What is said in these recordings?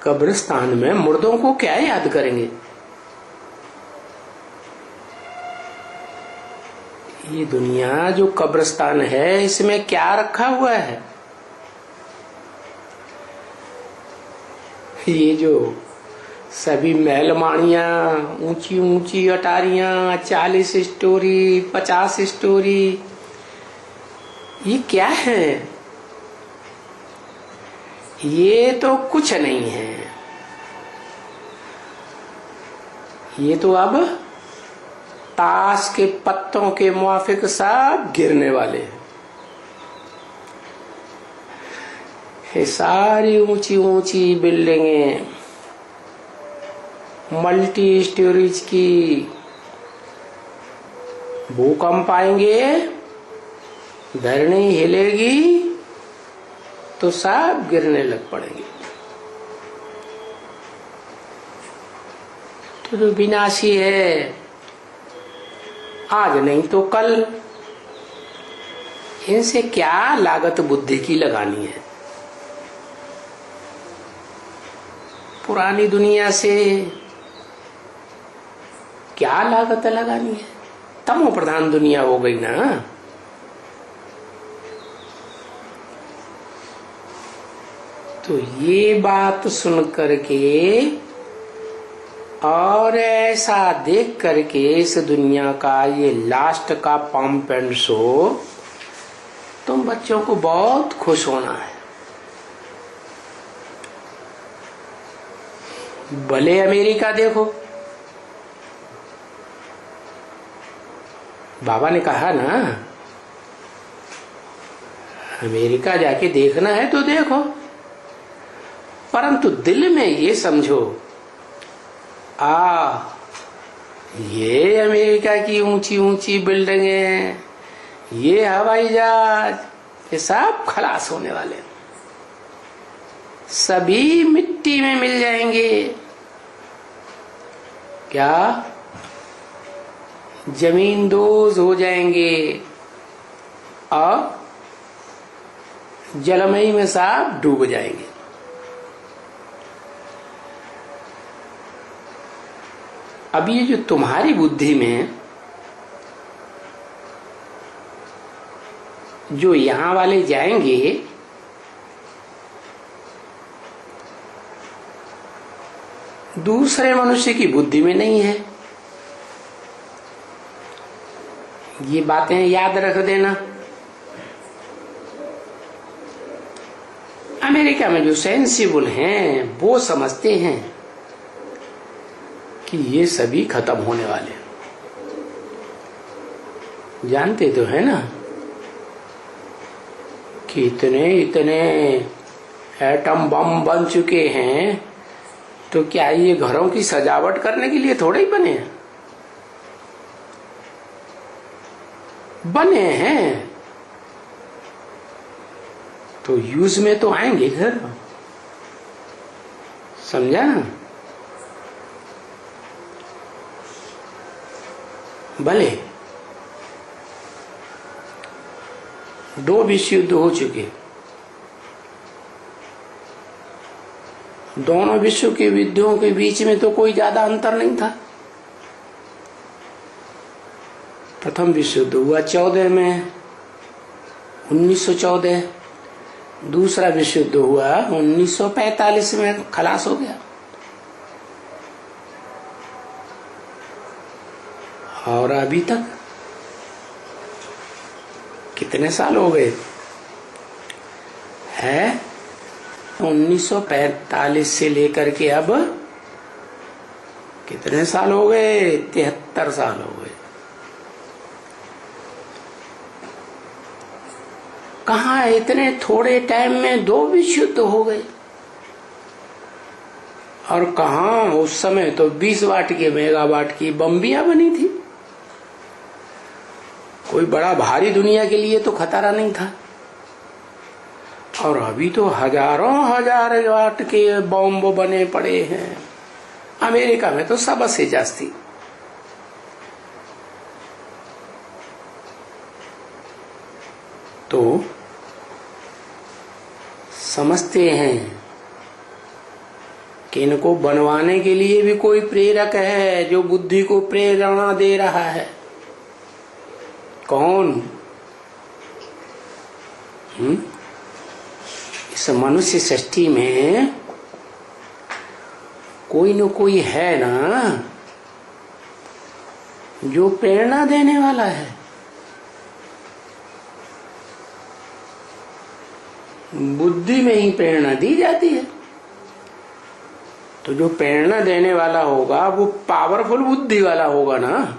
कब्रिस्तान में मुर्दों को क्या याद करेंगे? ये दुनिया जो कब्रिस्तान है, इसमें क्या रखा हुआ है? ये जो सभी महलमाड़ियां, ऊंची ऊंची अटारियां, 40 स्टोरी, 50 स्टोरी, ये क्या है? ये तो कुछ नहीं है। ये तो अब ताश के पत्तों के मुआफिक सब गिरने वाले हैं। ये सारी ऊंची ऊंची बिल्डिंगें, मल्टी स्टोरीज की, भूकंप आएंगे, धरनी हिलेगी तो सब गिरने लग पड़ेंगे। तो जो विनाशी है, आज नहीं तो कल, इनसे क्या लागत बुद्धि की लगानी है? पुरानी दुनिया से क्या लागत लगानी है? तमो प्रधान दुनिया हो गई ना। तो ये बात सुन करके और ऐसा देख करके इस दुनिया का ये लास्ट का पंप एंड शो, तुम बच्चों को बहुत खुश होना है। भले अमेरिका देखो, बाबा ने कहा ना, अमेरिका जाके देखना है तो देखो, परंतु दिल में ये समझो, ये अमेरिका की ऊंची ऊंची बिल्डिंगें, ये हवाई जहाज, ये सब खलास होने वाले हैं, सभी मिट्टी में मिल जाएंगे। क्या? जमीन दोज हो जाएंगे और जलमयी में सब डूब जाएंगे। अब ये जो तुम्हारी बुद्धि में जो यहां वाले जाएंगे, दूसरे मनुष्य की बुद्धि में नहीं है। ये बातें याद रख देना। अमेरिका में जो सेंसिबल हैं वो समझते हैं कि ये सभी खत्म होने वाले हैं। जानते तो है ना कि इतने एटम बम बन चुके हैं, तो क्या ये घरों की सजावट करने के लिए थोड़े ही बने हैं? बने हैं तो यूज में तो आएंगे घर, समझा ना? भले 2 विश्व युद्ध हो चुके, दोनों विश्व के युद्धों के बीच में तो कोई ज्यादा अंतर नहीं था। प्रथम विश्व युद्ध हुआ 14 में, 1914। दूसरा विश्व युद्ध हुआ 1945 में, खलास हो गया। और अभी तक कितने साल हो गए हैं? 1945 से लेकर के अब कितने साल हो गए? 73 साल हो गए। कहाँ इतने थोड़े टाइम में 2 विश्व युद्ध हो गए, और कहाँ उस समय तो 20 वाट के मेगावाट की बम्बियां बनी थी। कोई बड़ा भारी दुनिया के लिए तो खतरा नहीं था, और अभी तो हजारों हजार वाट के बॉम्ब बने पड़े हैं। अमेरिका में तो सबसे जास्ती। तो समझते हैं कि इनको बनवाने के लिए भी कोई प्रेरक है जो बुद्धि को प्रेरणा दे रहा है। कौन? इस मनुष्य सृष्टि में कोई न कोई है ना जो प्रेरणा देने वाला है। बुद्धि में ही प्रेरणा दी जाती है, तो जो प्रेरणा देने वाला होगा वो पावरफुल बुद्धि वाला होगा ना।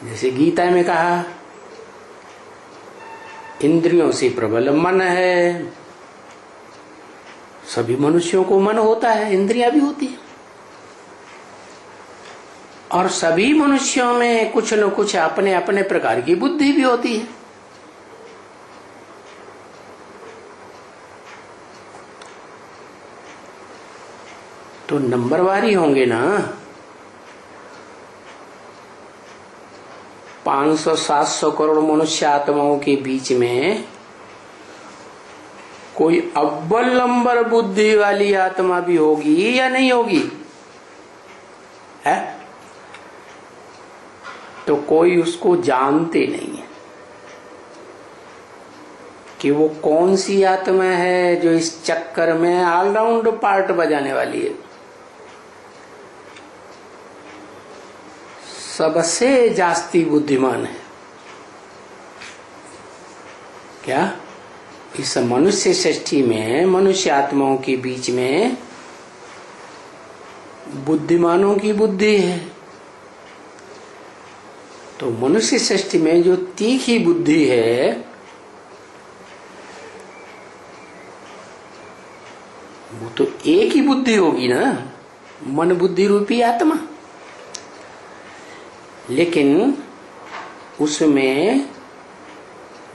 जैसे गीता में कहा, इंद्रियों से प्रबल मन है। सभी मनुष्यों को मन होता है, इंद्रियां भी होती है, और सभी मनुष्यों में कुछ न कुछ अपने अपने प्रकार की बुद्धि भी होती है। तो नंबरवारी होंगे ना। 500-700 करोड़ मनुष्य आत्माओं के बीच में कोई अव्वल नंबर बुद्धि वाली आत्मा भी होगी या नहीं होगी? है? तो कोई उसको जानते नहीं है कि वो कौन सी आत्मा है जो इस चक्कर में ऑलराउंड पार्ट बजाने वाली है। सबसे जास्ती बुद्धिमान है क्या? इस मनुष्य सृष्टि में मनुष्य आत्माओं के बीच में बुद्धिमानों की बुद्धि है। तो मनुष्य सृष्टि में जो तीखी बुद्धि है वो तो एक ही बुद्धि होगी ना, मन बुद्धि रूपी आत्मा। लेकिन उसमें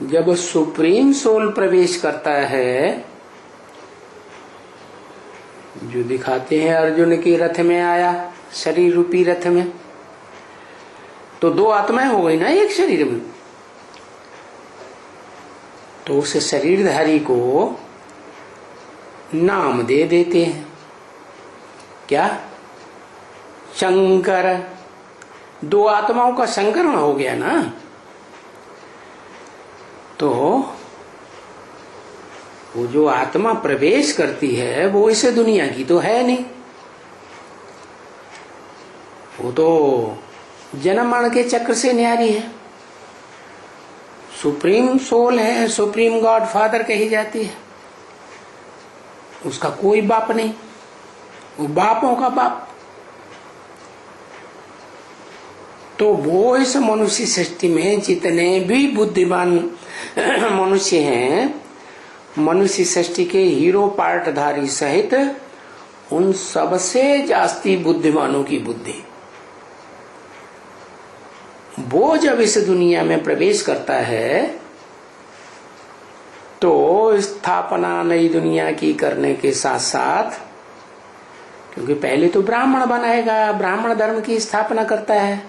जब सुप्रीम सोल प्रवेश करता है, जो दिखाते हैं अर्जुन के रथ में आया, शरीर रूपी रथ में, तो दो आत्माएं हो गई ना एक शरीर में। तो उस शरीरधारी को नाम दे देते हैं क्या? शंकर। दो आत्माओं का संकरण हो गया ना। तो वो जो आत्मा प्रवेश करती है वो इस दुनिया की तो है नहीं, वो तो जन्म मरण के चक्र से न्यारी है। सुप्रीम सोल है, सुप्रीम गॉड फादर कही जाती है। उसका कोई बाप नहीं, वो बापों का बाप। तो वो इस मनुष्य सृष्टि में जितने भी बुद्धिमान मनुष्य हैं, मनुष्य सृष्टि के हीरो पार्टधारी सहित उन सबसे जास्ती बुद्धिमानों की बुद्धि, वो जब इस दुनिया में प्रवेश करता है तो स्थापना नई दुनिया की करने के साथ साथ, क्योंकि पहले तो ब्राह्मण बनाएगा, ब्राह्मण धर्म की स्थापना करता है,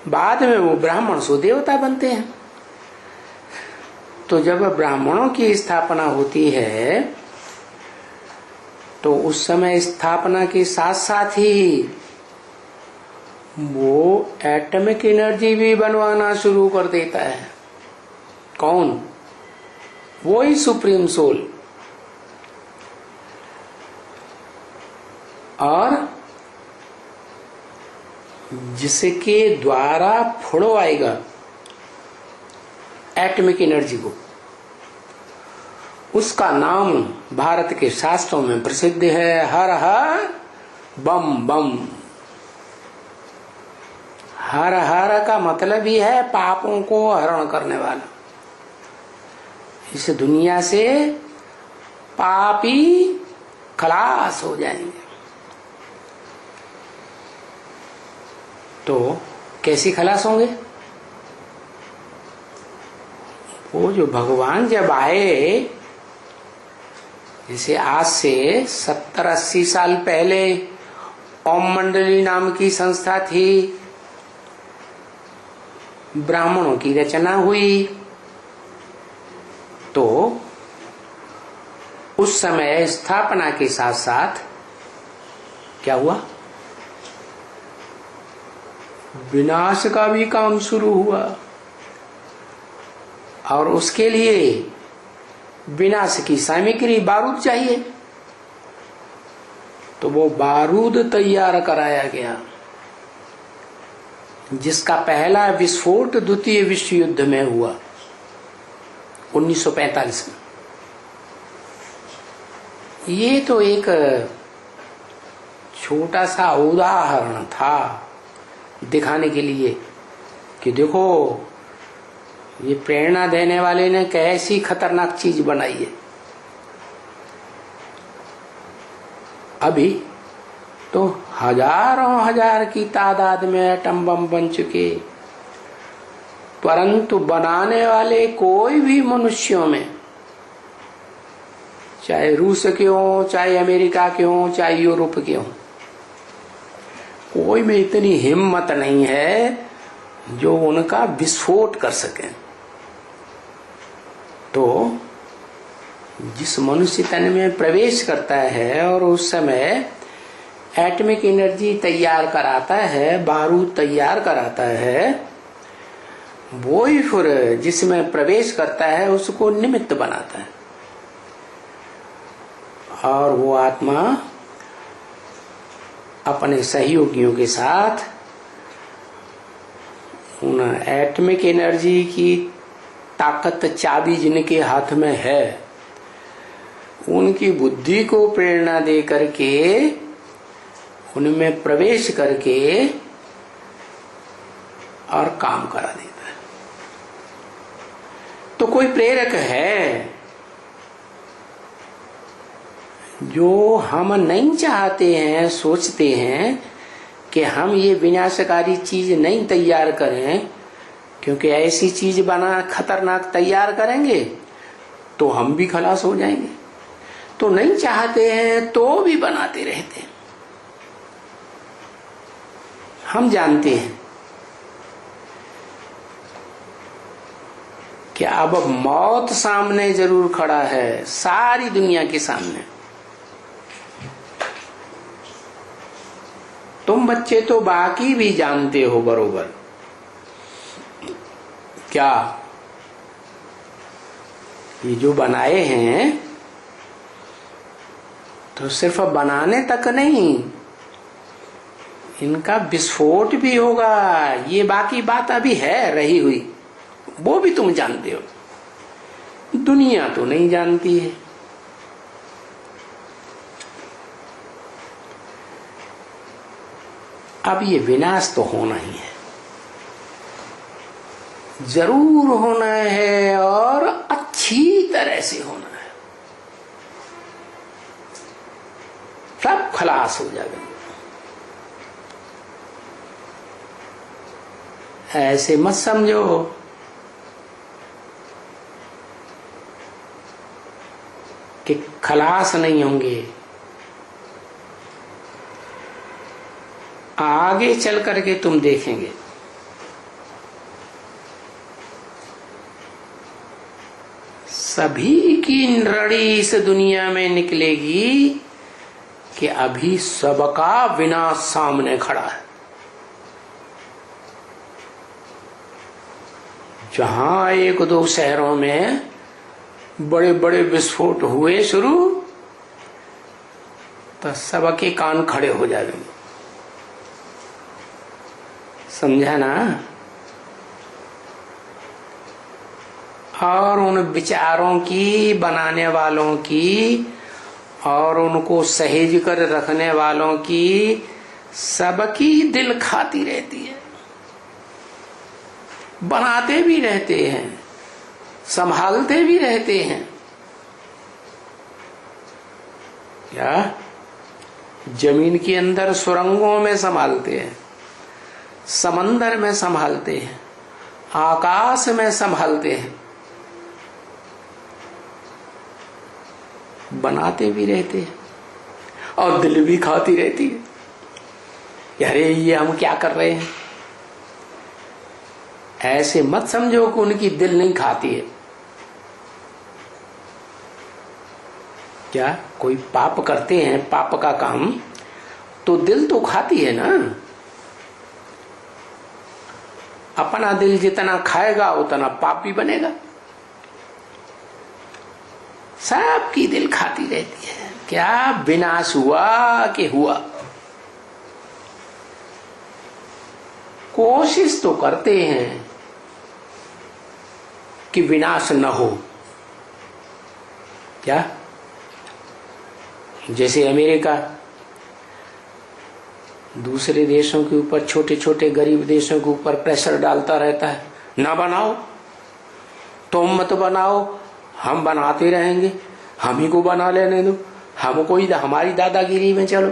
बाद में वो ब्राह्मण सो देवता बनते हैं। तो जब ब्राह्मणों की स्थापना होती है तो उस समय स्थापना के साथ साथ ही वो एटॉमिक एनर्जी भी बनवाना शुरू कर देता है। कौन? वो ही सुप्रीम सोल। और जिसके द्वारा फोड़ो आएगा एटॉमिक एनर्जी को, उसका नाम भारत के शास्त्रों में प्रसिद्ध है, हर हर बम बम। हर हर का मतलब ही है पापों को हरण करने वाला। इस दुनिया से पापी खलास हो जाएंगे। तो कैसी खलास होंगे? वो जो भगवान जब आए, जैसे आज से 70-80 साल पहले ओम मंडली नाम की संस्था थी, ब्राह्मणों की रचना हुई, तो उस समय स्थापना के साथ साथ क्या हुआ, विनाश का भी काम शुरू हुआ। और उसके लिए विनाश की सामग्री बारूद चाहिए, तो वो बारूद तैयार कराया गया, जिसका पहला विस्फोट द्वितीय विश्व युद्ध में हुआ 1945 में। ये तो एक छोटा सा उदाहरण था दिखाने के लिए कि देखो ये प्रेरणा देने वाले ने कैसी खतरनाक चीज बनाई है। अभी तो हजारों हजार की तादाद में एटम बम बन चुके, परंतु बनाने वाले कोई भी मनुष्यों में, चाहे रूस के हों, चाहे अमेरिका के हों, चाहे यूरोप के हों, कोई में इतनी हिम्मत नहीं है जो उनका विस्फोट कर सके। तो जिस मनुष्य तन में प्रवेश करता है और उस समय एटॉमिक एनर्जी तैयार कराता है, बारूद तैयार कराता है, वो ही फिर जिसमें प्रवेश करता है उसको निमित्त बनाता है। और वो आत्मा अपने सहयोगियों के साथ उन एटॉमिक एनर्जी की ताकत, चाबी जिनके हाथ में है, उनकी बुद्धि को प्रेरणा दे करके उनमें प्रवेश करके और काम करा देता है। तो कोई प्रेरक है जो हम नहीं चाहते हैं, सोचते हैं कि हम ये विनाशकारी चीज नहीं तैयार करें, क्योंकि ऐसी चीज बना खतरनाक तैयार करेंगे तो हम भी खलास हो जाएंगे। तो नहीं चाहते हैं तो भी बनाते रहते हैं। हम जानते हैं कि अब मौत सामने जरूर खड़ा है, सारी दुनिया के सामने। तुम बच्चे तो बाकी भी जानते हो बरोबर, क्या ये जो बनाए हैं तो सिर्फ बनाने तक नहीं, इनका विस्फोट भी होगा। ये बाकी बात अभी है रही हुई, वो भी तुम जानते हो, दुनिया तो नहीं जानती है। अब ये विनाश तो होना ही है, जरूर होना है, और अच्छी तरह से होना है। सब खलास हो जाएगा। ऐसे मत समझो कि खलास नहीं होंगे। आगे चल करके तुम देखेंगे सभी की नड़ी इस दुनिया में निकलेगी कि अभी सबका विनाश सामने खड़ा है। जहां एक दो शहरों में बड़े बड़े विस्फोट हुए शुरू, तो सबके कान खड़े हो जाएंगे। समझा ना? और उन विचारों की, बनाने वालों की और उनको सहेज कर रखने वालों की सबकी दिल खाती रहती है। बनाते भी रहते हैं, संभालते भी रहते हैं। क्या जमीन के अंदर सुरंगों में संभालते हैं, समंदर में संभालते हैं, आकाश में संभालते हैं, बनाते भी रहते हैं, और दिल भी खाती रहती है, अरे ये हम क्या कर रहे हैं। ऐसे मत समझो कि उनकी दिल नहीं खाती है। क्या कोई पाप करते हैं, पाप का काम, तो दिल तो खाती है ना। अपना दिल जितना खाएगा उतना पाप भी बनेगा। सबकी दिल खाती रहती है। क्या विनाश हुआ कि हुआ, कोशिश तो करते हैं कि विनाश न हो। क्या जैसे अमेरिका दूसरे देशों के ऊपर, छोटे छोटे गरीब देशों के ऊपर प्रेशर डालता रहता है, ना बनाओ, तुम मत बनाओ, हम बनाते रहेंगे, हम ही को बना लेने दो, हमको ही हमारी दादागिरी में चलो।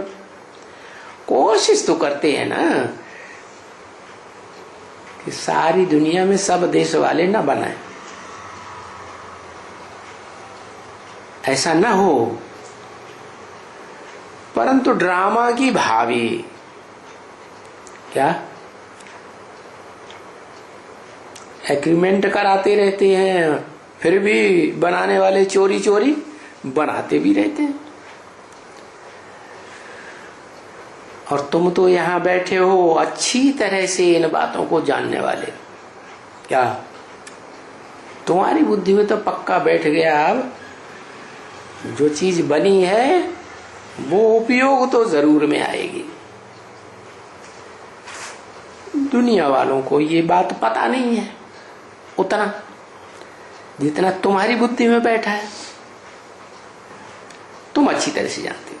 कोशिश तो करते हैं ना कि सारी दुनिया में सब देश वाले ना बनाए, ऐसा ना हो। परंतु ड्रामा की भावी क्या एग्रीमेंट कराते रहते हैं, फिर भी बनाने वाले चोरी चोरी बनाते भी रहते हैं। और तुम तो यहां बैठे हो अच्छी तरह से इन बातों को जानने वाले। क्या तुम्हारी बुद्धि में तो पक्का बैठ गया, अब जो चीज बनी है वो उपयोग तो जरूर में आएगी। दुनिया वालों को ये बात पता नहीं है उतना जितना तुम्हारी बुद्धि में बैठा है। तुम अच्छी तरह से जानते हो।